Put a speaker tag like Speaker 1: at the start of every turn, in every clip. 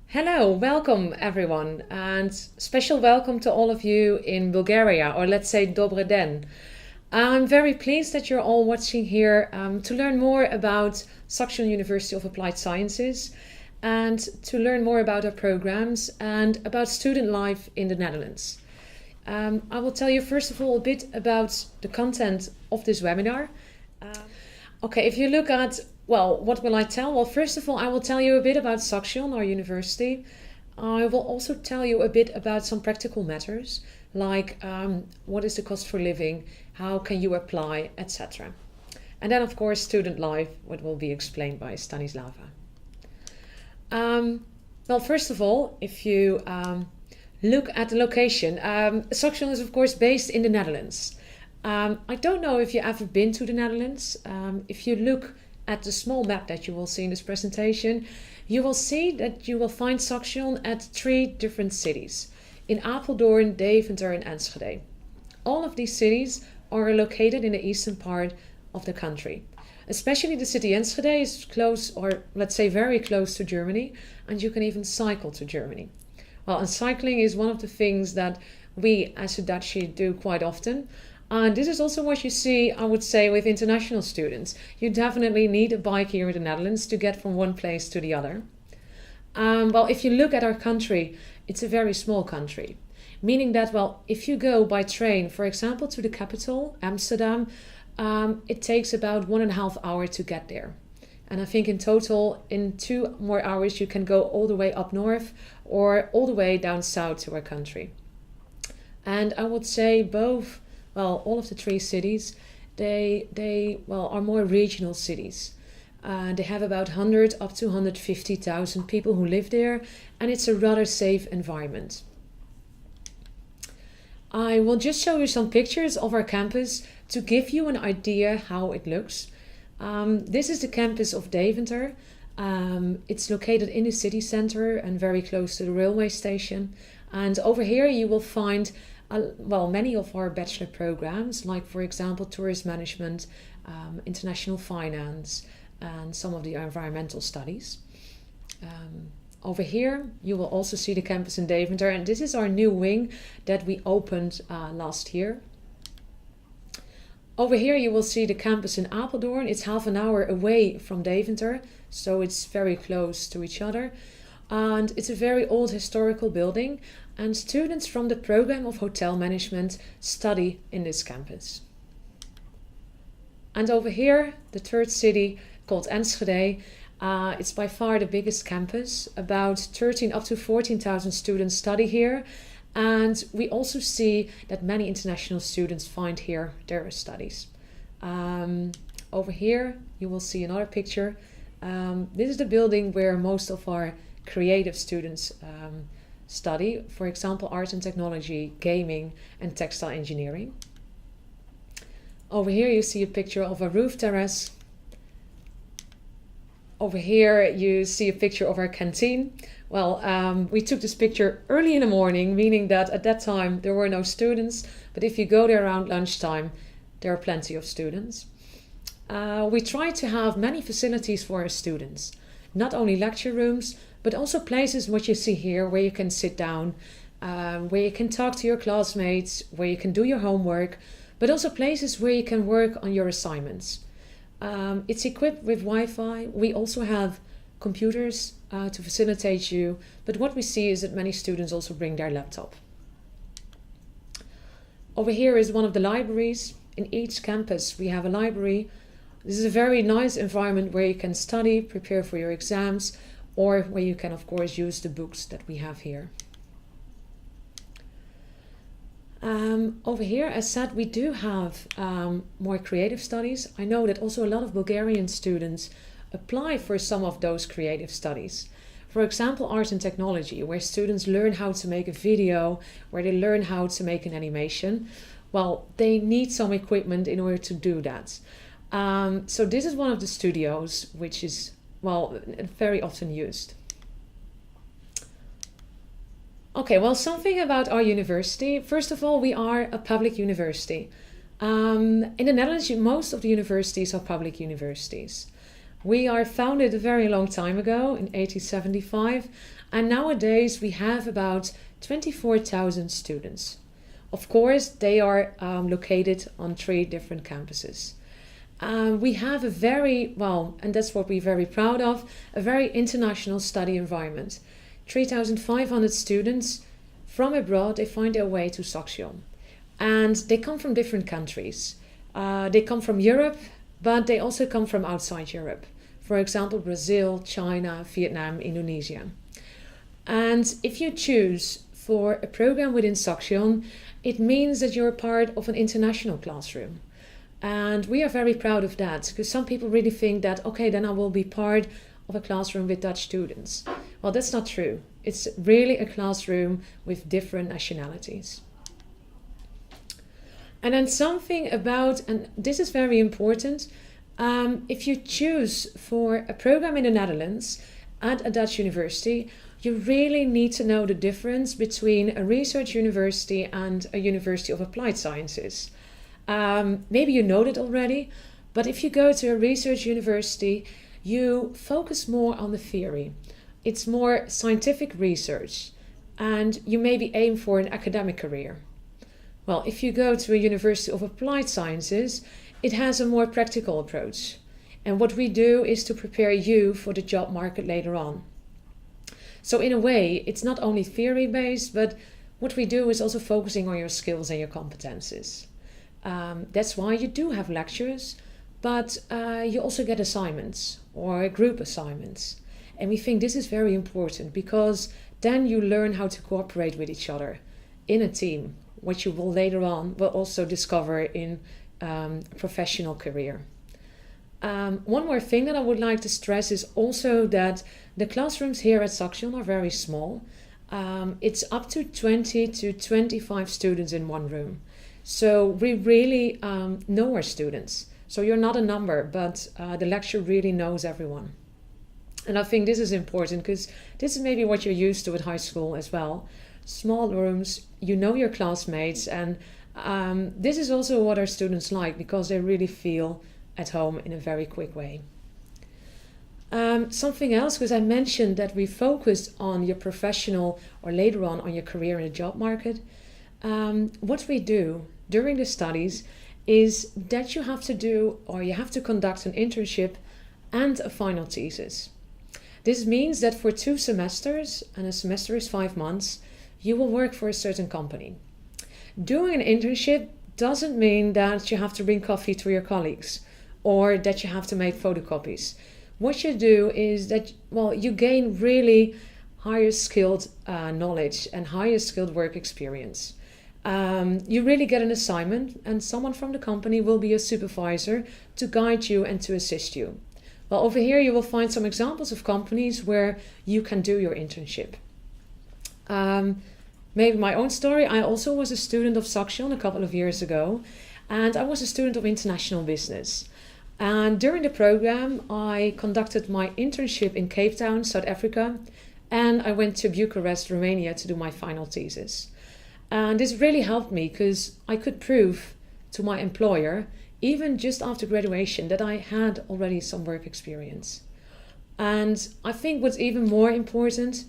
Speaker 1: Hello, welcome everyone, and special welcome to all of you in Bulgaria, or let's say Dobre den. I'm very pleased that you're all watching here to learn more about Saxion University of Applied Sciences and to learn more about our programs and about student life in the Netherlands. I will tell you first of all a bit about the content of this webinar. Okay, if you look at, well, what will I tell? Well, first of all, I will tell you a bit about Saxion, our university. I will also tell you a bit about some practical matters, like what is the cost for living, how can you apply, etc. And then, of course, student life, what will be explained by Stanislava. Well, first of all, if you look at the location, Saxion is, of course, based in the Netherlands. I don't know if you've ever been to the Netherlands. If you look at the small map that you will see in this presentation, you will see that you will find Saxion at 3 different cities: in Apeldoorn, Deventer and Enschede. All of these cities are located in the eastern part of the country. Especially the city Enschede is close, or let's say very close to Germany, and you can even cycle to Germany. Well, and cycling is one of the things that we as a Dutchie do quite often. And this is also what you see, I would say, with international students. You definitely need a bike here in the Netherlands to get from one place to the other. Well, if you look at our country, it's a very small country. Meaning that, well, if you go by train, for example, to the capital, Amsterdam, it takes about 1.5 hours to get there. And I think in total, in 2 more hours, you can go all the way up north or all the way down south to our country. And I would say both, well, all of the 3 cities, they are more regional cities. They have about 100 up to 150,000 people who live there, and it's a rather safe environment. I will just show you some pictures of our campus to give you an idea how it looks. This is the campus of Deventer. It's located in the city center and very close to the railway station. And over here you will find many of our bachelor programs, like for example tourism management, international finance, and some of the environmental studies. Over here you will also see the campus in Deventer, and this is our new wing that we opened last year. Over here you will see the campus in Apeldoorn. It's half an hour away from Deventer, so it's very close to each other. And it's a very old historical building, and students from the program of hotel management study in this campus. And over here, the 3rd city, called Enschede, it's by far the biggest campus. About 13 up to 14,000 students study here, and we also see that many international students find here their studies. Over here you will see another picture. This is the building where most of our creative students study, for example, art and technology, gaming and textile engineering. Over here you see a picture of a roof terrace. Over here you see a picture of our canteen. Well, we took this picture early in the morning, meaning that at that time there were no students, but if you go there around lunchtime, there are plenty of students. We try to have many facilities for our students, not only lecture rooms, but also places what you see here where you can sit down, where you can talk to your classmates, where you can do your homework, but also places where you can work on your assignments. It's equipped with Wi-Fi. We also have computers to facilitate you, but what we see is that many students also bring their laptop. Over here is one of the libraries. In each campus we have a library. This is a very nice environment where you can study, prepare for your exams, or where you can of course use the books that we have here. Over here, as said, we do have more creative studies. I know that also a lot of Bulgarian students apply for some of those creative studies. For example, art and technology, where students learn how to make a video, where they learn how to make an animation. Well, they need some equipment in order to do that. So this is one of the studios which is, well, very often used. Okay, well, something about our university. First of all, we are a public university. In the Netherlands, most of the universities are public universities. We are founded a very long time ago, in 1875, And nowadays we have about 24,000 students. Of course, they are located on 3 different campuses. We have a very, and that's what we're very proud of, a very international study environment. 3,500 students from abroad, they find their way to Saxion. And they come from different countries. They come from Europe, but they also come from outside Europe. For example, Brazil, China, Vietnam, Indonesia. And if you choose for a program within Saxion, it means that you're part of an international classroom. And we are very proud of that, because some people really think that, okay, then I will be part of a classroom with Dutch students. Well, that's not true. It's really a classroom with different nationalities. And then something about, and this is very important, if you choose for a program in the Netherlands at a Dutch university, you really need to know the difference between a research university and a university of applied sciences. Maybe you know that already, but if you go to a research university, you focus more on the theory. It's more scientific research, and you maybe aim for an academic career. Well, if you go to a university of applied sciences, it has a more practical approach. And what we do is to prepare you for the job market later on. So in a way, it's not only theory-based, but what we do is also focusing on your skills and your competences. That's why you do have lectures, but you also get assignments or group assignments. And we think this is very important, because then you learn how to cooperate with each other in a team, what you will later on will also discover in a professional career. One more thing that I would like to stress is also that the classrooms here at Saxion are very small. It's up to 20 to 25 students in one room. So we really know our students. So you're not a number, but the lecturer really knows everyone. And I think this is important, because this is maybe what you're used to at high school as well. Small rooms, you know your classmates, and this is also what our students like, because they really feel at home in a very quick way. Something else, because I mentioned that we focus on your professional or later on your career in the job market. What we do during the studies is that you have to conduct an internship and a final thesis. This means that for 2 semesters, and a semester is 5 months, you will work for a certain company. Doing an internship doesn't mean that you have to bring coffee to your colleagues or that you have to make photocopies. What you do is that, you gain really higher skilled knowledge and higher skilled work experience. You really get an assignment, and someone from the company will be a supervisor to guide you and to assist you. Well, over here you will find some examples of companies where you can do your internship. Maybe my own story. I also was a student of Saxion a couple of years ago, and I was a student of international business. And during the program, I conducted my internship in Cape Town, South Africa, and I went to Bucharest, Romania to do my final thesis. And this really helped me, because I could prove to my employer, even just after graduation, that I had already some work experience. And I think what's even more important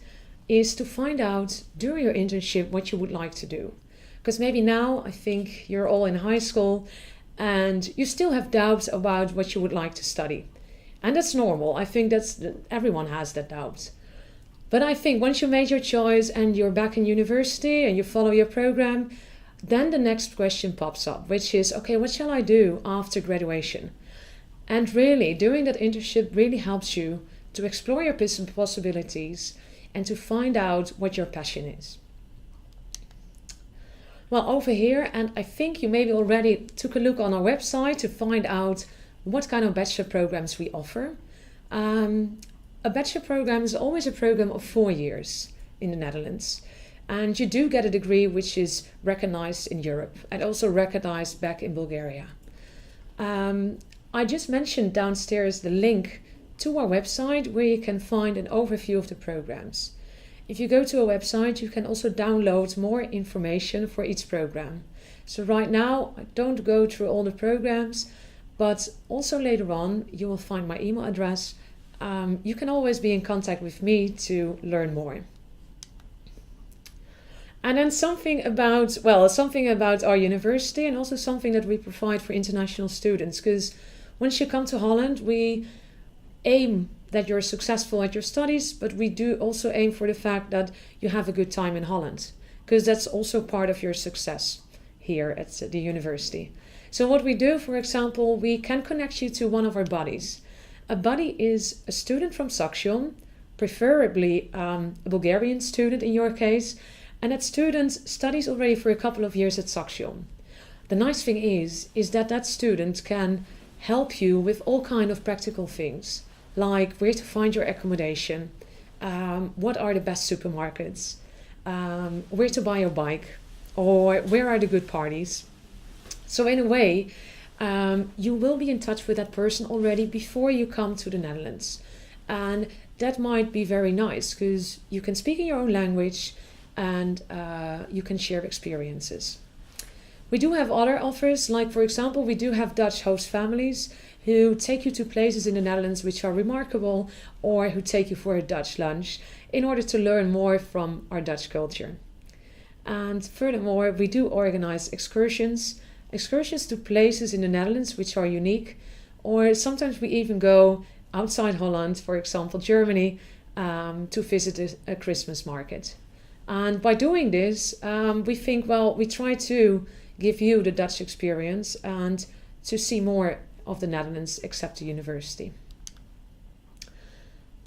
Speaker 1: is to find out during your internship what you would like to do. Because maybe now, I think you're all in high school and you still have doubts about what you would like to study. And that's normal. I think everyone has that doubt. But I think once you made your choice and you're back in university and you follow your program, then the next question pops up, which is, okay, what shall I do after graduation? And really, doing that internship really helps you to explore your possibilities and to find out what your passion is. Well, over here, and I think you maybe already took a look on our website to find out what kind of bachelor programs we offer. A bachelor program is always a program of 4 years in the Netherlands. And you do get a degree which is recognized in Europe and also recognized back in Bulgaria. I just mentioned downstairs the link to our website where you can find an overview of the programs. If you go to our website, you can also download more information for each program. So right now, I don't go through all the programs, but also later on, you will find my email address you can always be in contact with me to learn more. And then something about our university, and also something that we provide for international students. Because once you come to Holland, we aim that you're successful at your studies, but we do also aim for the fact that you have a good time in Holland, because that's also part of your success here at the university. So what we do, for example, we can connect you to one of our buddies. A buddy is a student from Saxion, preferably a Bulgarian student in your case, and that student studies already for a couple of years at Saxion. The nice thing is that that student can help you with all kind of practical things, like where to find your accommodation, what are the best supermarkets, where to buy your bike, or where are the good parties. So in a way, you will be in touch with that person already before you come to the Netherlands. And that might be very nice, because you can speak in your own language and you can share experiences. We do have other offers, like for example, we do have Dutch host families who take you to places in the Netherlands which are remarkable, or who take you for a Dutch lunch in order to learn more from our Dutch culture. And furthermore, we do organize excursions to places in the Netherlands which are unique, or sometimes we even go outside Holland, for example Germany, to visit a Christmas market. And by doing this, we think, well, we try to give you the Dutch experience and to see more of the Netherlands except the university.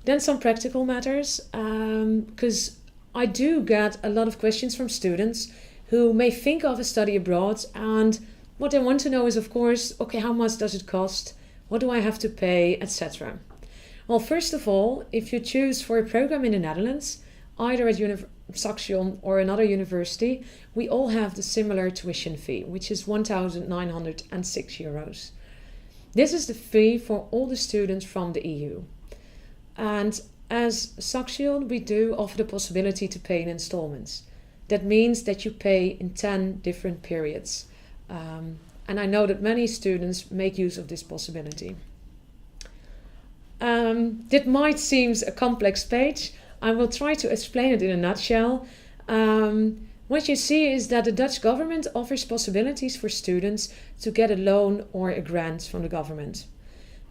Speaker 1: Then some practical matters, because I do get a lot of questions from students who may think of a study abroad, and what they want to know is, of course, okay, how much does it cost? What do I have to pay, etc. Well, first of all, if you choose for a program in the Netherlands, either at Saxion or another university, we all have the similar tuition fee, which is €1,906. This is the fee for all the students from the EU. And as Saxion, we do offer the possibility to pay in installments. That means that you pay in 10 different periods. And I know that many students make use of this possibility. This might seem a complex page. I will try to explain it in a nutshell. What you see is that the Dutch government offers possibilities for students to get a loan or a grant from the government.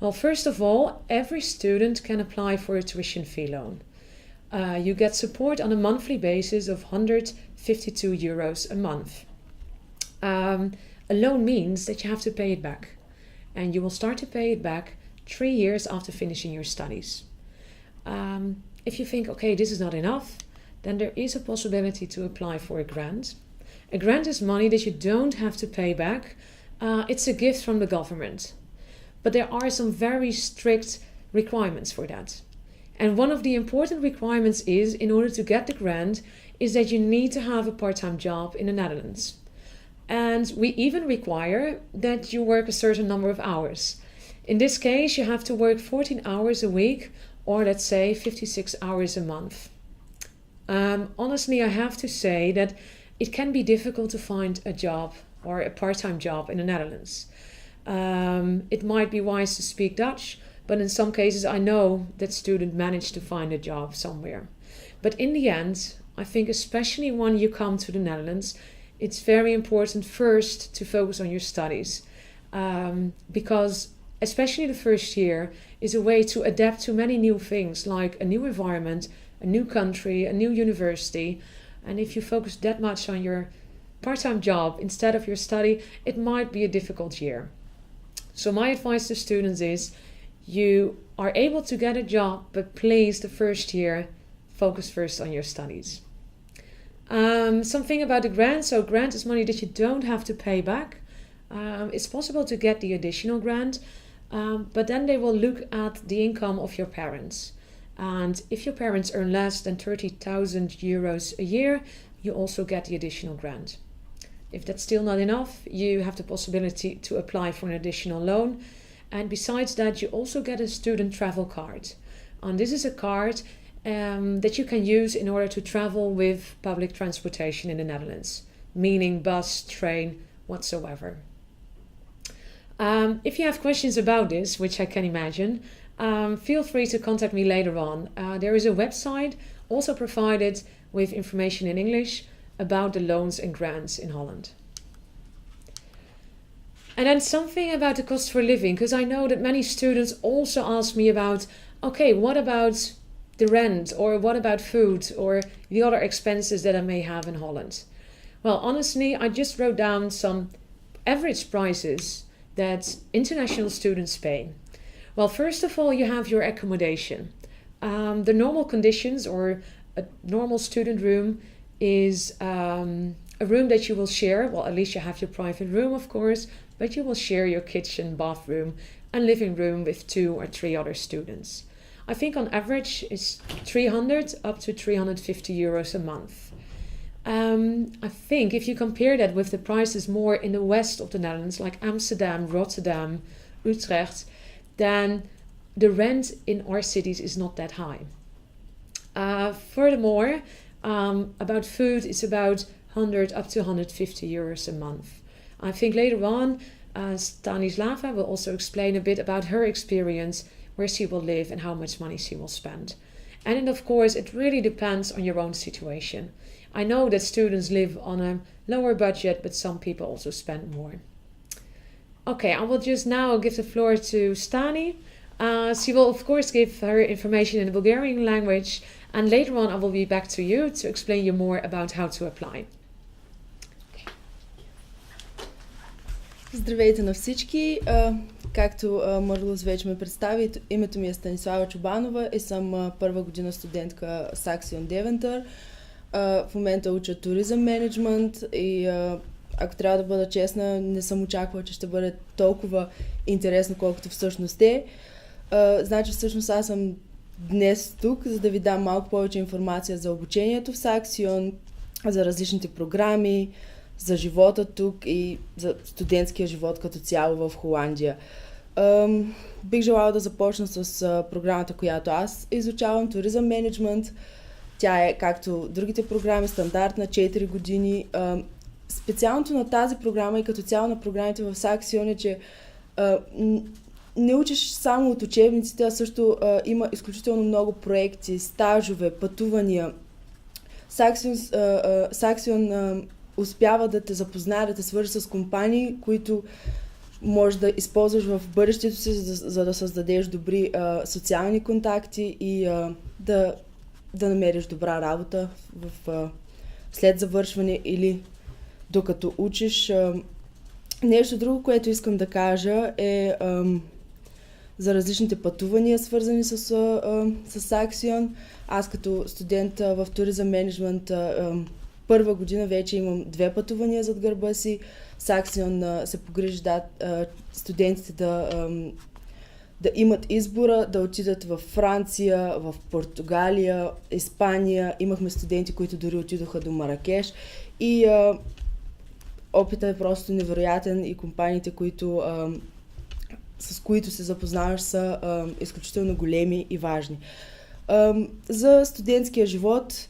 Speaker 1: Well, first of all, every student can apply for a tuition fee loan. You get support on a monthly basis of €152 a month. A loan means that you have to pay it back, and you will start to pay it back 3 years after finishing your studies. If you think, okay, this is not enough, then there is a possibility to apply for a grant. A grant is money that you don't have to pay back. It's a gift from the government. But there are some very strict requirements for that. And one of the important requirements is, in order to get the grant, is that you need to have a part-time job in the Netherlands. And we even require that you work a certain number of hours. In this case, you have to work 14 hours a week, or let's say 56 hours a month. Honestly, I have to say that it can be difficult to find a job or a part-time job in the Netherlands. It might be wise to speak Dutch, but in some cases I know that students manage to find a job somewhere. But in the end, I think especially when you come to the Netherlands, it's very important first to focus on your studies, because especially the first year is a way to adapt to many new things, like a new environment, a new country, a new university. And if you focus that much on your part-time job instead of your study, it might be a difficult year. So my advice to students is, you are able to get a job, but please, the first year, focus first on your studies. Something about the grant. So grant is money that you don't have to pay back. It's possible to get the additional grant, but then they will look at the income of your parents. And if your parents earn less than €30,000 a year, you also get the additional grant. If that's still not enough, you have the possibility to apply for an additional loan. And besides that, you also get a student travel card. And this is a card that you can use in order to travel with public transportation in the Netherlands, meaning bus, train, whatsoever. If you have questions about this, which I can imagine, feel free to contact me later on. There is a website also provided with information in English about the loans and grants in Holland. And then something about the cost for living, because I know that many students also ask me about, okay, what about the rent, or what about food, or the other expenses that I may have in Holland? Well, honestly, I just wrote down some average prices that international students pay. Well, first of all, you have your accommodation. The normal conditions, or a normal student room, is a room that you will share. Well, at least you have your private room, of course, but you will share your kitchen, bathroom, and living room with 2 or 3 other students. I think on average it's 300 up to 350 euros a month. I think if you compare that with the prices more in the west of the Netherlands, like Amsterdam, Rotterdam, Utrecht, then the rent in our cities is not that high. Furthermore, about food, it's about 100 up to 150 euros a month. I think later on, Stanislava will also explain a bit about her experience, where she will live and how much money she will spend. And then, of course, it really depends on your own situation. I know that students live on a lower budget, but some people also spend more. Okay, I will just now give the floor to Stani. She will, of course, give her information in the Bulgarian language, and later on I will be back to you to explain you more about how to apply.
Speaker 2: Здравейте на всички! Както Марлус вече ме представи, името ми е Станислава Чубанова и съм първа година студентка Saxion University. В момента уча туризъм менеджмент и ако трябва да бъда честна, не съм очаквала, че ще бъде толкова интересно, колкото всъщност е. Значи всъщност аз съм днес тук, за да ви дам малко повече информация за обучението в Saxion, за различните програми, за живота тук и за студентския живот като цяло в Холандия. Бих желала да започна с програмата, която аз изучавам, туризъм менеджмент. Тя е, както другите програми, стандартна 4 години. Специалното на тази програма и като цяло на програмите в Saxion е, че не учиш само от учебниците, а също има изключително много проекти, стажове, пътувания. Saxion успява да те запознае, да те свържи с компании, които можеш да използваш в бъдещето си, за да създадеш добри социални контакти и да намериш добра работа след завършване или докато учиш. Нещо друго, което искам да кажа е за различните пътувания, свързани с Saxion. Аз като студент в туризъм менеджмент първа година вече имам 2 пътувания зад гърба си. Saxion се погрижи студентите да имат избора, да отидат в Франция, в Португалия, Испания. Имахме студенти, които дори отидоха до Маракеш. И опитът е просто невероятен и компаниите, с които се запознаваш, са изключително големи и важни. За студентския живот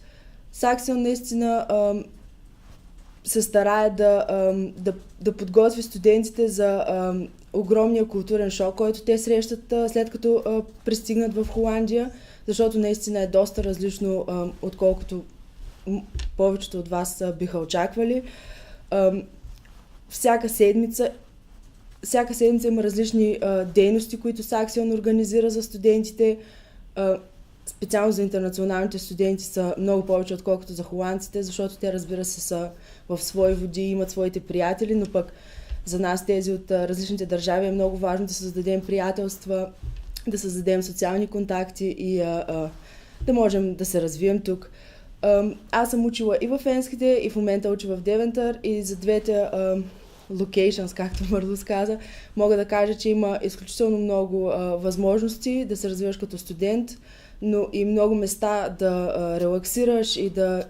Speaker 2: Saxion наистина се старае да подготви студентите за огромния културен шок, който те срещат след като пристигнат в Холандия, защото наистина е доста различно, отколкото повечето от вас биха очаквали. Всяка седмица има различни дейности, които Saxion организира за студентите. Специално за интернационалните студенти са много повече, отколкото за холандците, защото те, разбира се, са в свои води, имат своите приятели, но пък за нас, тези от различните държави, е много важно да създадем приятелства, да създадем социални контакти и да можем да се развием тук. Аз съм учила и в Енските, и в момента уча в Девентър, и за двете locations, както Марлус каза, мога да кажа, че има изключително много възможности да се развиваш като студент, но и много места да релаксираш и да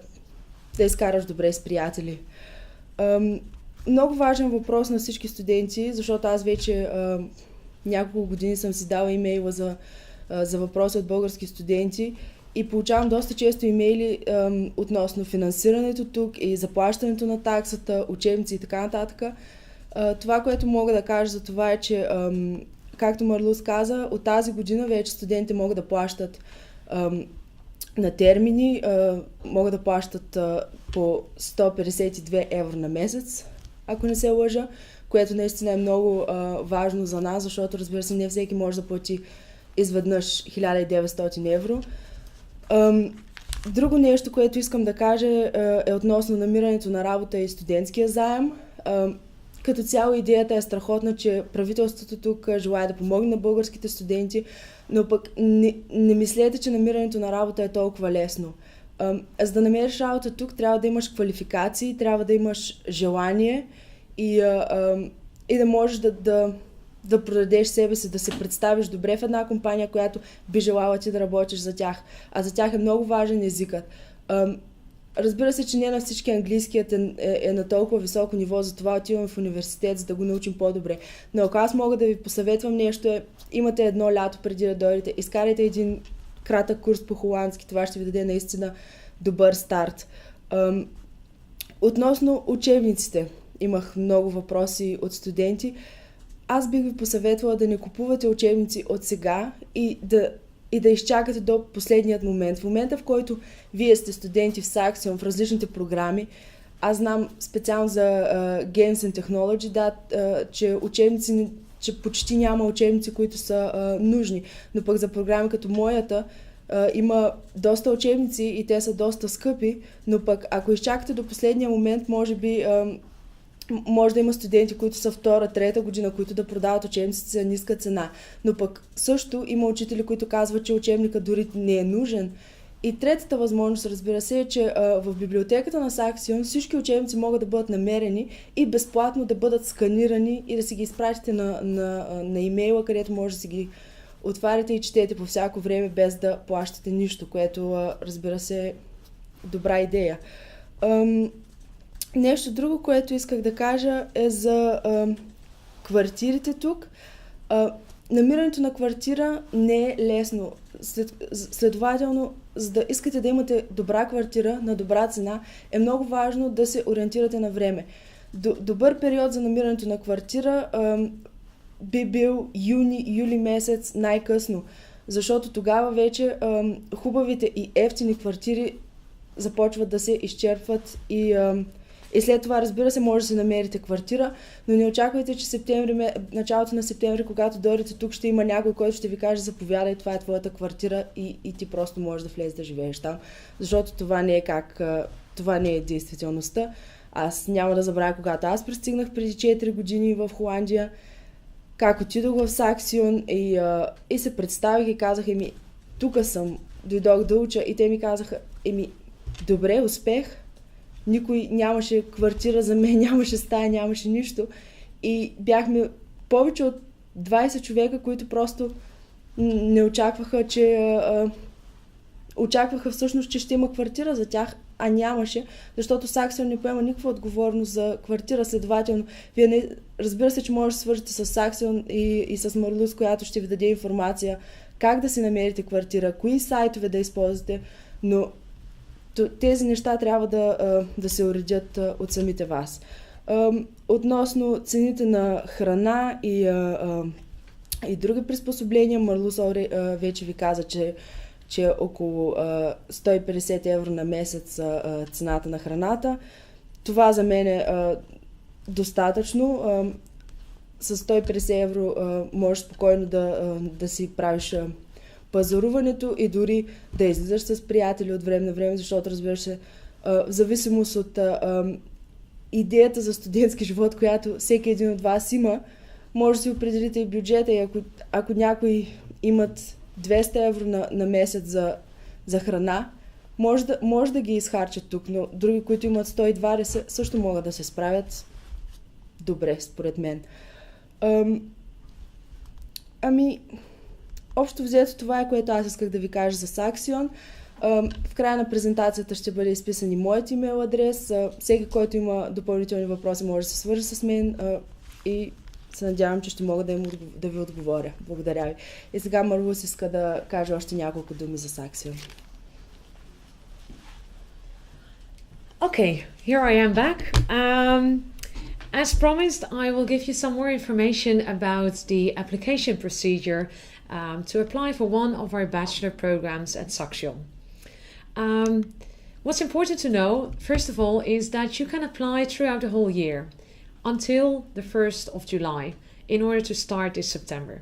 Speaker 2: изкараш добре с приятели. Много важен въпрос на всички студенти, защото аз вече няколко години съм си дала имейла за въпроси от български студенти и получавам доста често имейли относно финансирането тук и заплащането на таксата, учебници и така нататък. Това, което мога да кажа за това е, че както Марлус каза, от тази година вече студентите могат да плащат на термини, могат да плащат по 152 евро на месец, ако не се лъжа, което наистина е много важно за нас, защото, разбира се, не всеки може да плати изведнъж 1900 евро. Друго нещо, което искам да кажа е относно намирането на работа и студентския заем. Като цяло идеята е страхотна, че правителството тук желае да помогне на българските студенти, но пък не мислете, че намирането на работа е толкова лесно. За да намериш работа тук, трябва да имаш квалификации, трябва да имаш желание и да можеш да продадеш себе си, да се представиш добре в една компания, която би желала ти да работиш за тях. А за тях е много важен езикът. Разбира се, че не на всички английският е на толкова високо ниво, затова отиваме в университет, за да го научим по-добре. Но ако аз мога да ви посъветвам нещо, имате едно лято преди да дойдете, изкарайте един кратък курс по холандски, това ще ви даде наистина добър старт. Относно учебниците, имах много въпроси от студенти. Аз бих ви посъветвала да не купувате учебници от сега и да изчакате до последният момент. В момента, в който вие сте студенти в Saxion, в различните програми, аз знам специално за Games and Technology, че почти няма учебници, които са нужни. Но пък за програми като моята има доста учебници и те са доста скъпи, но пък ако изчакате до последния момент, може би може да има студенти, които са втора, трета година, които да продават учебниците за ниска цена. Но пък също има учители, които казват, че учебника дори не е нужен. И третата възможност, разбира се, е, че в библиотеката на Saxion всички учебници могат да бъдат намерени и безплатно да бъдат сканирани и да си ги изпратите на имейла, където може да си ги отваряте и четете по всяко време, без да плащате нищо, което, разбира се, е добра идея. Нещо друго, което исках да кажа е за квартирите тук. Намирането на квартира не е лесно. Следователно, за да искате да имате добра квартира на добра цена, е много важно да се ориентирате на време. Добър период за намирането на квартира би бил юли месец най-късно, защото тогава вече хубавите и ефтини квартири започват да се изчерпват и след това, разбира се, може да си намерите квартира, но не очаквайте, че началото на септември, когато дойдете тук, ще има някой, който ще ви каже: заповядай, това е твоята квартира и ти просто можеш да влезеш да живееш там. Защото това не е действителността. Аз няма да забравя, когато аз пристигнах преди 4 години в Холандия, как отидох в Saxion и се представих и казах: тук съм, дойдох да уча, и те ми казаха: добре, успех. Никой нямаше квартира за мен, нямаше стая, нямаше нищо. И бяхме повече от 20 човека, които просто не очакваха, очакваха всъщност, че ще има квартира за тях, а нямаше, защото Saxion не поема никаква отговорност за квартира. Следователно, вие разбира се, че може да свържете с Saxion и с Марлус, която ще ви даде информация как да си намерите квартира, кои сайтове да използвате, но тези неща трябва да се уредят от самите вас. Относно цените на храна и други приспособления, Марлус вече ви каза, че е около 150 евро на месец цената на храната. Това за мен е достатъчно. С 150 евро можеш спокойно да си правиш пазаруването и дори да излизаш с приятели от време на време, защото, разбира се, в зависимост от идеята за студентски живот, която всеки един от вас има, може да си определите и бюджета, и ако някои имат 200 евро на месец за храна, може да ги изхарчат тук, но други, които имат 120, също могат да се справят добре, според мен. Общо взето, това е, което аз исках да ви кажа за Saxion. В края на презентацията ще бъде изписан и моят имейл адрес. Всеки, който има допълнителни въпроси, може да се свържи с мен и се надявам, че ще мога да ви отговоря. Благодаря ви. И сега Марлус иска да каже още няколко думи за Saxion.
Speaker 1: Okay, here I am back. as promised, I will give you some more information about the application procedure to apply for one of our bachelor programs at Saxion. What's important to know, first of all, is that you can apply throughout the whole year until the 1st of July in order to start this September.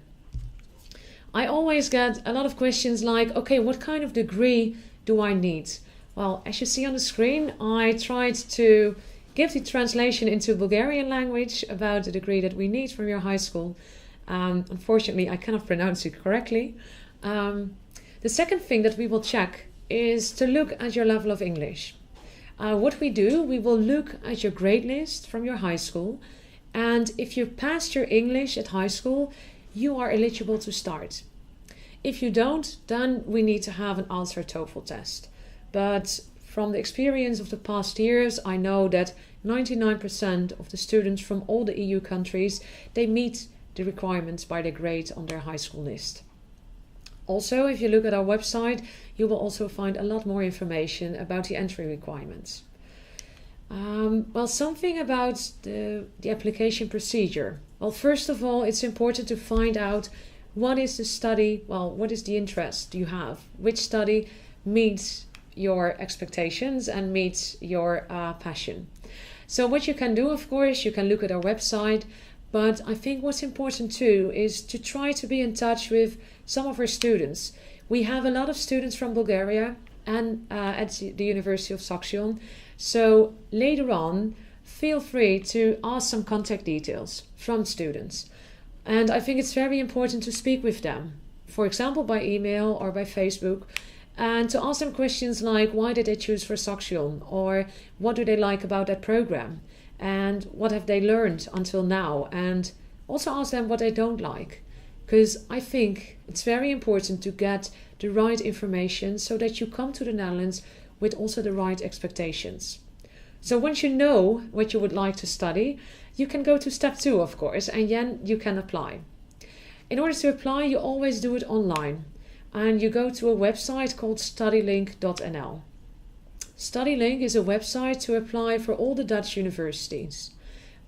Speaker 1: I always get a lot of questions like, okay, what kind of degree do I need? Well, as you see on the screen, I tried to give the translation into Bulgarian language about the degree that we need from your high school. Unfortunately, I cannot pronounce it correctly. The second thing that we will check is to look at your level of English. What we do, we will look at your grade list from your high school, and if you passed your English at high school, you are eligible to start. If you don't, then we need to have an answer TOEFL test. But from the experience of the past years, I know that 99% of the students from all the EU countries, they meet the requirements by their grade on their high school list. Also, if you look at our website, you will also find a lot more information about the entry requirements. Well, something about the application procedure. Well, first of all, it's important to find out what is the study, what is the interest you have? Which study meets your expectations and meets your passion? So what you can do, of course, you can look at our website, but I think what's important too is to try to be in touch with some of our students. We have a lot of students from Bulgaria and at the University of Saxion. So later on, feel free to ask some contact details from students. And I think it's very important to speak with them, for example, by email or by Facebook, and to ask them questions like, why did they choose for Saxion? Or what do they like about that program? And what have they learned until now? And also ask them what they don't like. Because I think it's very important to get the right information so that you come to the Netherlands with also the right expectations. So once you know what you would like to study, you can go to step 2, of course, and then you can apply. In order to apply, you always do it online. And you go to a website called studylink.nl. StudyLink is a website to apply for all the Dutch universities.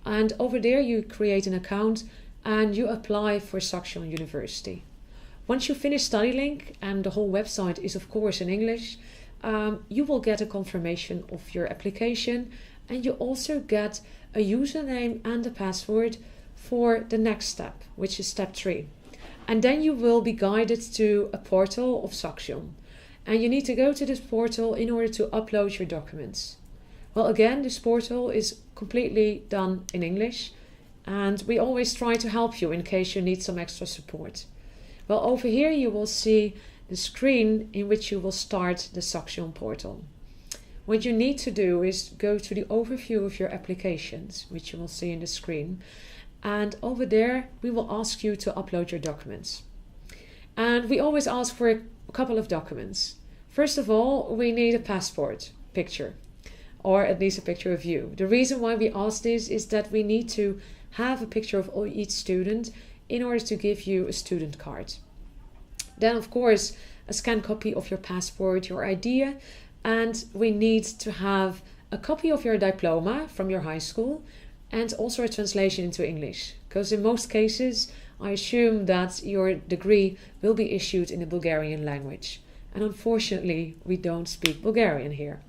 Speaker 1: And over there you create an account and you apply for Saxion University. Once you finish StudyLink, and the whole website is of course in English, you will get a confirmation of your application, and you also get a username and a password for the next step, which is step 3. And then you will be guided to a portal of Saxion. And you need to go to this portal in order to upload your documents. Well, again, this portal is completely done in English, and we always try to help you in case you need some extra support. Well, over here you will see the screen in which you will start the Saxion portal. What you need to do is go to the overview of your applications, which you will see in the screen. And over there, we will ask you to upload your documents. And we always ask for a couple of documents. First of all, we need a passport picture, or at least a picture of you. The reason why we ask this is that we need to have a picture of each student in order to give you a student card. Then, of course, a scanned copy of your passport, your ID, and we need to have a copy of your diploma from your high school, and also a translation into English, because in most cases I assume that your degree will be issued in the Bulgarian language, and unfortunately we don't speak Bulgarian here.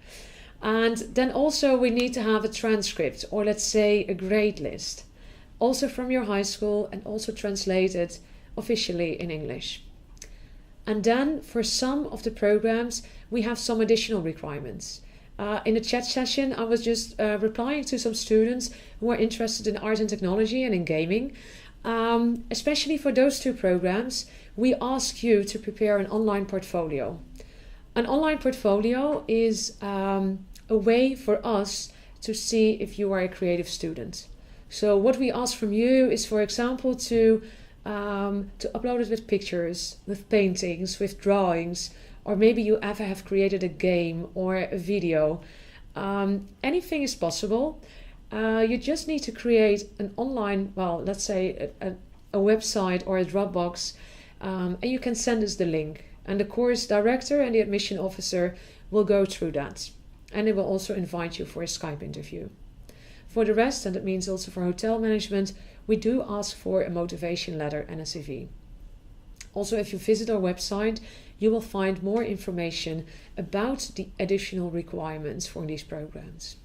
Speaker 1: And then also we need to have a transcript, or let's say a grade list, also from your high school, and also translated officially in English. And then for some of the programs we have some additional requirements. In the chat session, I was just replying to some students who are interested in art and technology and in gaming. Especially for those 2 programs, we ask you to prepare an online portfolio. An online portfolio is a way for us to see if you are a creative student. So what we ask from you is, for example, to upload it with pictures, with paintings, with drawings, or maybe you ever have created a game or a video. Anything is possible. You just need to create an online, let's say a website or a Dropbox, and you can send us the link. And the course director and the admission officer will go through that. And they will also invite you for a Skype interview. For the rest, and that means also for hotel management, we do ask for a motivation letter and a CV. Also, if you visit our website, you will find more information about the additional requirements for these programs.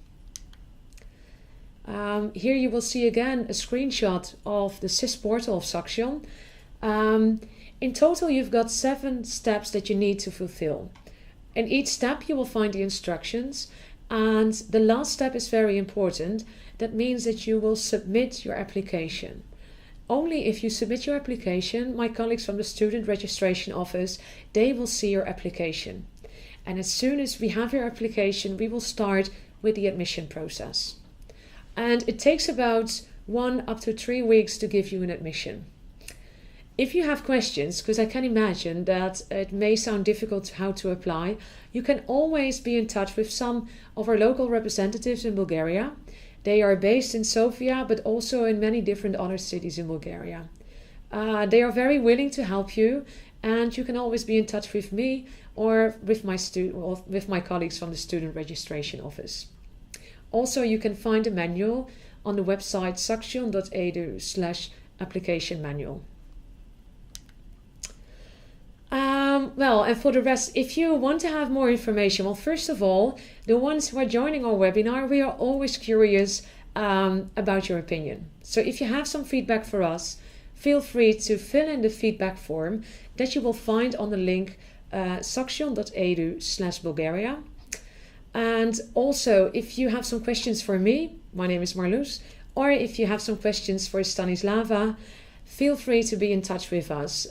Speaker 1: Here you will see again a screenshot of the SIS portal of Saxion. In total, you've got 7 steps that you need to fulfill. In each step, you will find the instructions. And the last step is very important. That means that you will submit your application. Only if you submit your application, my colleagues from the Student Registration Office, they will see your application. And as soon as we have your application, we will start with the admission process. And it takes about 1 up to 3 weeks to give you an admission. If you have questions, because I can imagine that it may sound difficult how to apply, you can always be in touch with some of our local representatives in Bulgaria. They are based in Sofia, but also in many different other cities in Bulgaria. They are very willing to help you, and you can always be in touch with me or with my colleagues from the Student Registration Office. Also, you can find a manual on the website saxion.edu/application manual. Well, and for the rest, if you want to have more information, well, first of all, the ones who are joining our webinar, we are always curious about your opinion. So if you have some feedback for us, feel free to fill in the feedback form that you will find on the link saxion.edu/Bulgaria. And also, if you have some questions for me, my name is Marloes, or if you have some questions for Stanislava, feel free to be in touch with us.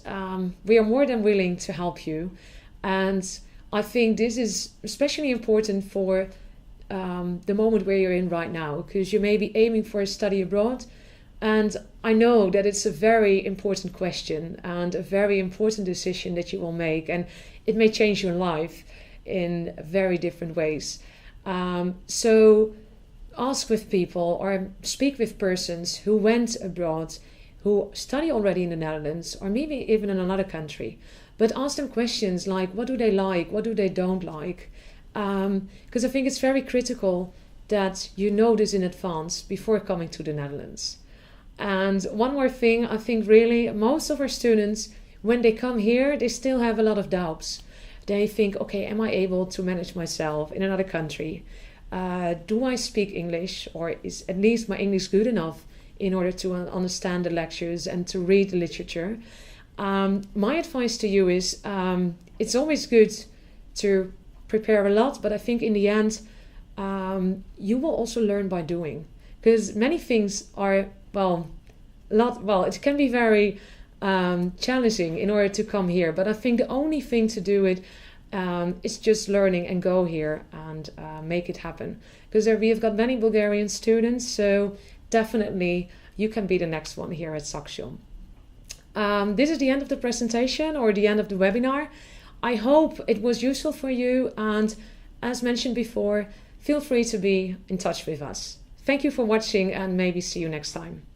Speaker 1: We are more than willing to help you. And I think this is especially important for the moment where you're in right now, because you may be aiming for a study abroad. And I know that it's a very important question and a very important decision that you will make. And it may change your life in very different ways. So ask with people or speak with persons who went abroad, who study already in the Netherlands or maybe even in another country. But ask them questions like, what do they like? What do they don't like? Because I think it's very critical that you know this in advance before coming to the Netherlands. And one more thing, I think really most of our students, when they come here, they still have a lot of doubts. They think, okay, am I able to manage myself in another country? Do I speak English, or is at least my English good enough in order to understand the lectures and to read the literature? My advice to you is it's always good to prepare a lot, but I think in the end you will also learn by doing, because many things are it can be very challenging in order to come here, but I think the only thing to do it is just learning and go here and make it happen, because we have got many Bulgarian students, so definitely you can be the next one here at Saxion. This is the end of the presentation or the end of the webinar. I hope it was useful for you, and as mentioned before, feel free to be in touch with us. Thank you for watching, and maybe see you next time.